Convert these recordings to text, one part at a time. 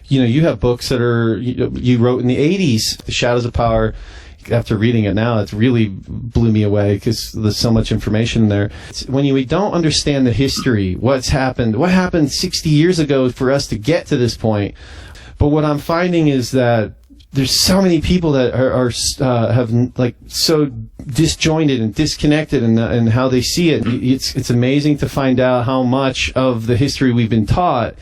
you have books that are, you wrote in the 80s, The Shadows of Power. After reading it now, it really blew me away because there's so much information there. When we don't understand the history, what happened 60 years ago for us to get to this point. But what I'm finding is that there's so many people that have like so disjointed and disconnected in how they see it. It's amazing to find out how much of the history we've been taught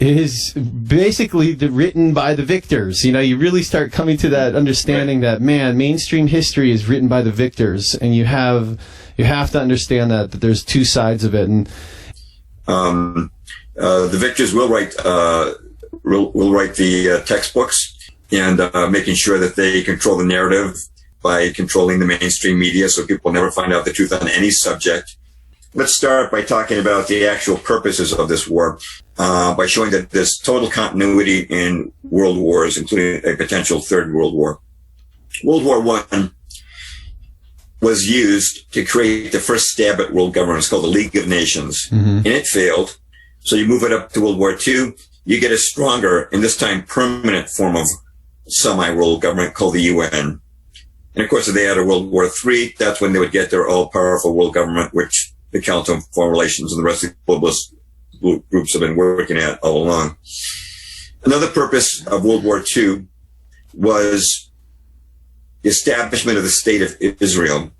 is basically written by the victors. You really start coming to that understanding that, man, mainstream history is written by the victors, and you have to understand that there's two sides of it. And the victors will write the textbooks, and making sure that they control the narrative by controlling the mainstream media, so people never find out the truth on any subject. Let's start by talking about the actual purposes of this war, by showing that there's total continuity in world wars, including a potential third world war. World War I was used to create the first stab at world government. It's called the League of Nations, and it failed. So you move it up to World War II, you get a stronger, and this time permanent form of semi-world government called the UN. And of course, if they had a World War III, that's when they would get their all-powerful world government, which the Council on Foreign Relations and the rest of the globalist groups have been working at all along. Another purpose of World War II was the establishment of the State of Israel.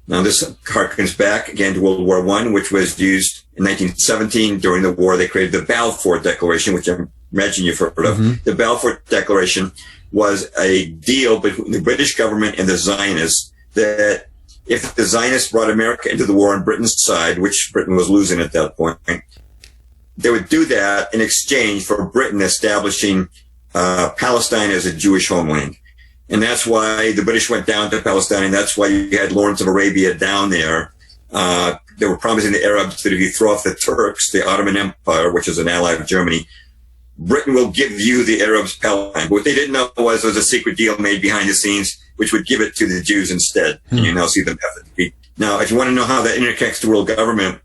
Now, this harkens back again to World War I, which was used in 1917 during the war. They created the Balfour Declaration, which I imagine you've heard of. The Balfour Declaration was a deal between the British government and the Zionists that if the Zionists brought America into the war on Britain's side, which Britain was losing at that point, they would do that in exchange for Britain establishing Palestine as a Jewish homeland. And that's why the British went down to Palestine, and that's why you had Lawrence of Arabia down there. They were promising the Arabs that if you throw off the Turks, the Ottoman Empire, which is an ally of Germany, Britain will give you the Arabs Palestine. But what they didn't know was there was a secret deal made behind the scenes, which would give it to the Jews instead. And you now see them have to defeat. Now, if you want to know how that interconnects to world government,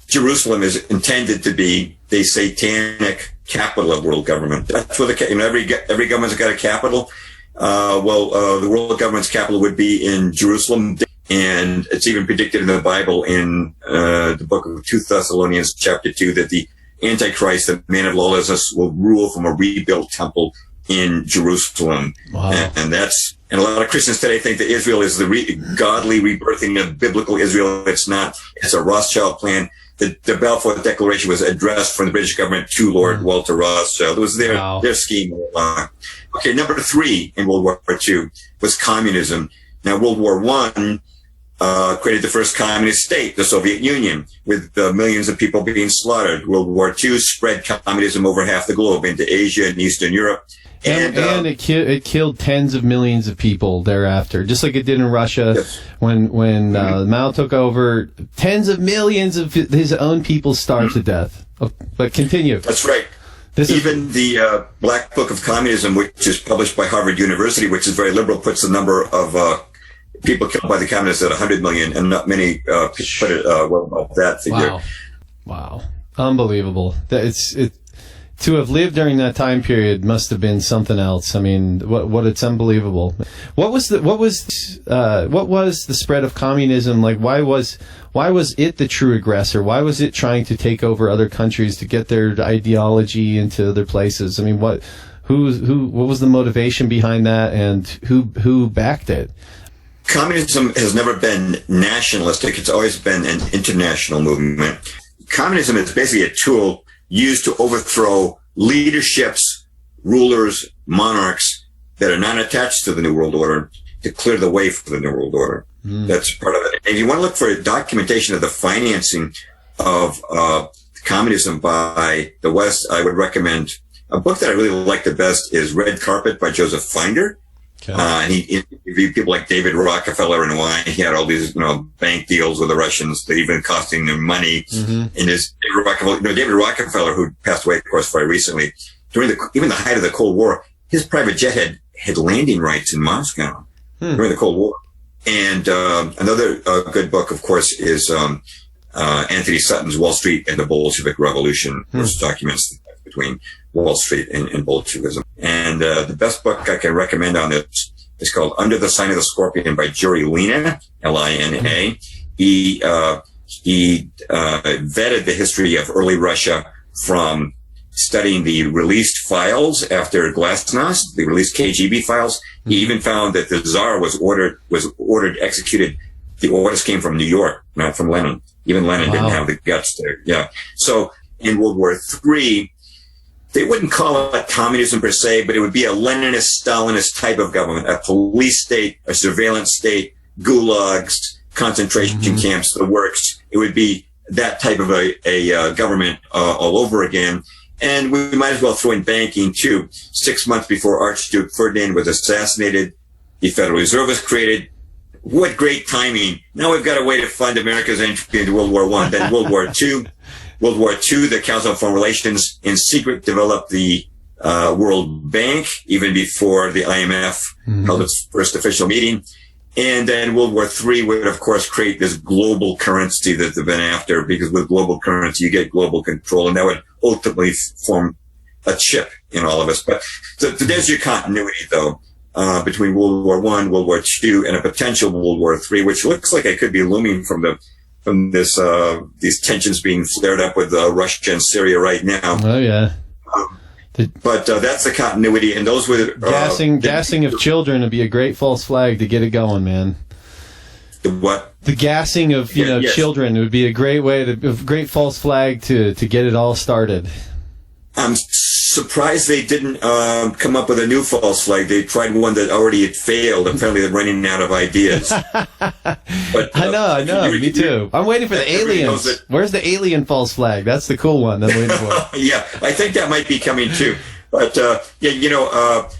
Jerusalem is intended to be the satanic capital of world government. That's where every government's got a capital. The world government's capital would be in Jerusalem. And it's even predicted in the Bible in the book of 2 Thessalonians chapter 2 that the Antichrist, the man of lawlessness, will rule from a rebuilt temple in Jerusalem. Wow. And a lot of Christians today think that Israel is the godly rebirthing of biblical Israel. It's not. It's a Rothschild plan. The Balfour Declaration was addressed from the British government to Lord Walter Rothschild. It was their scheme all along. Okay, number 3 in World War II was communism. Now, World War I created the first communist state, the Soviet Union, with millions of people being slaughtered. World War II spread communism over half the globe into Asia and Eastern Europe. And it killed tens of millions of people thereafter, just like it did in Russia. Yes. When Mao took over, tens of millions of his own people starved to death. But continue. That's right. The Black Book of Communism, which is published by Harvard University, which is very liberal, puts the number of people killed by the communists at 100 million, and not many put it above that figure. Wow. Unbelievable. To have lived during that time period must have been something else. I mean, it's unbelievable. What was the spread of communism like? Why was it the true aggressor? Why was it trying to take over other countries to get their ideology into other places? I mean, what was the motivation behind that, and who backed it? Communism has never been nationalistic. It's always been an international movement. Communism is basically a tool used to overthrow leaderships, rulers, monarchs that are not attached to the New World Order, to clear the way for the New World Order. That's part of it. And if you want to look for documentation of the financing of communism by the West, I would recommend a book that I really like the best is Red Carpet by Joseph Finder. Okay. And he interviewed people like David Rockefeller and why he had all these, bank deals with the Russians that even costing them money. And David Rockefeller, who passed away, of course, very recently, during even the height of the Cold War, his private jet had landing rights in Moscow during the Cold War. And another good book, of course, is Anthony Sutton's Wall Street and the Bolshevik Revolution, which documents the between Wall Street and Bolshevism. And the best book I can recommend on this is called Under the Sign of the Scorpion by Jerry Lina, Lina. He vetted the history of early Russia from studying the released files after Glasnost, the released KGB files. He even found that the Tsar was ordered executed. The orders came from New York, not from Lenin. Even Lenin didn't have the guts there. Yeah. So in World War III, they wouldn't call it communism per se, but it would be a Leninist, Stalinist type of government, a police state, a surveillance state, gulags, concentration camps, the works. It would be that type of a government all over again. And we might as well throw in banking too. 6 months before Archduke Ferdinand was assassinated, the Federal Reserve was created. What great timing. Now we've got a way to fund America's entry into World War I. Then World War II. World War II, the Council on Foreign Relations in secret developed the World Bank even before the IMF held its first official meeting. And then World War III would, of course, create this global currency that they've been after, because with global currency, you get global control, and that would ultimately form a chip in all of us. But so there's your continuity, though, between World War I, World War II, and a potential World War III, which looks like it could be looming from these tensions being flared up with Russia and Syria right now. Oh, yeah. But that's the continuity, and those were gassing of children would be a great false flag to get it going, man. The what? The gassing of children would be a great false flag to get it all started. I'm surprised they didn't come up with a new false flag. They tried one that already had failed. Apparently, they're running out of ideas. But, I know. Me too. I'm waiting for the aliens. Where's the alien false flag? That's the cool one I'm waiting for. Yeah, I think that might be coming too. But Obama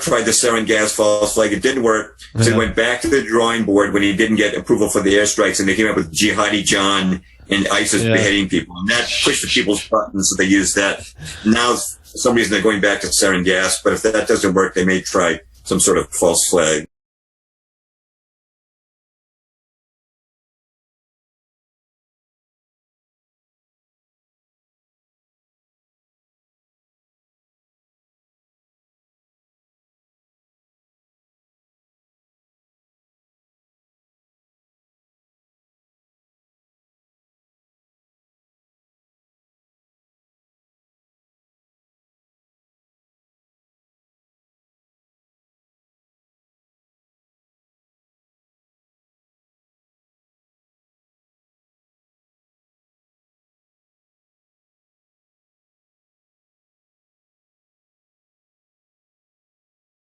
tried the sarin gas false flag. It didn't work. So he went back to the drawing board when he didn't get approval for the airstrikes, and they came up with Jihadi John and ISIS beheading people. And that pushed the people's buttons, so they used that. Now, for some reason, they're going back to sarin gas. But if that doesn't work, they may try some sort of false flag.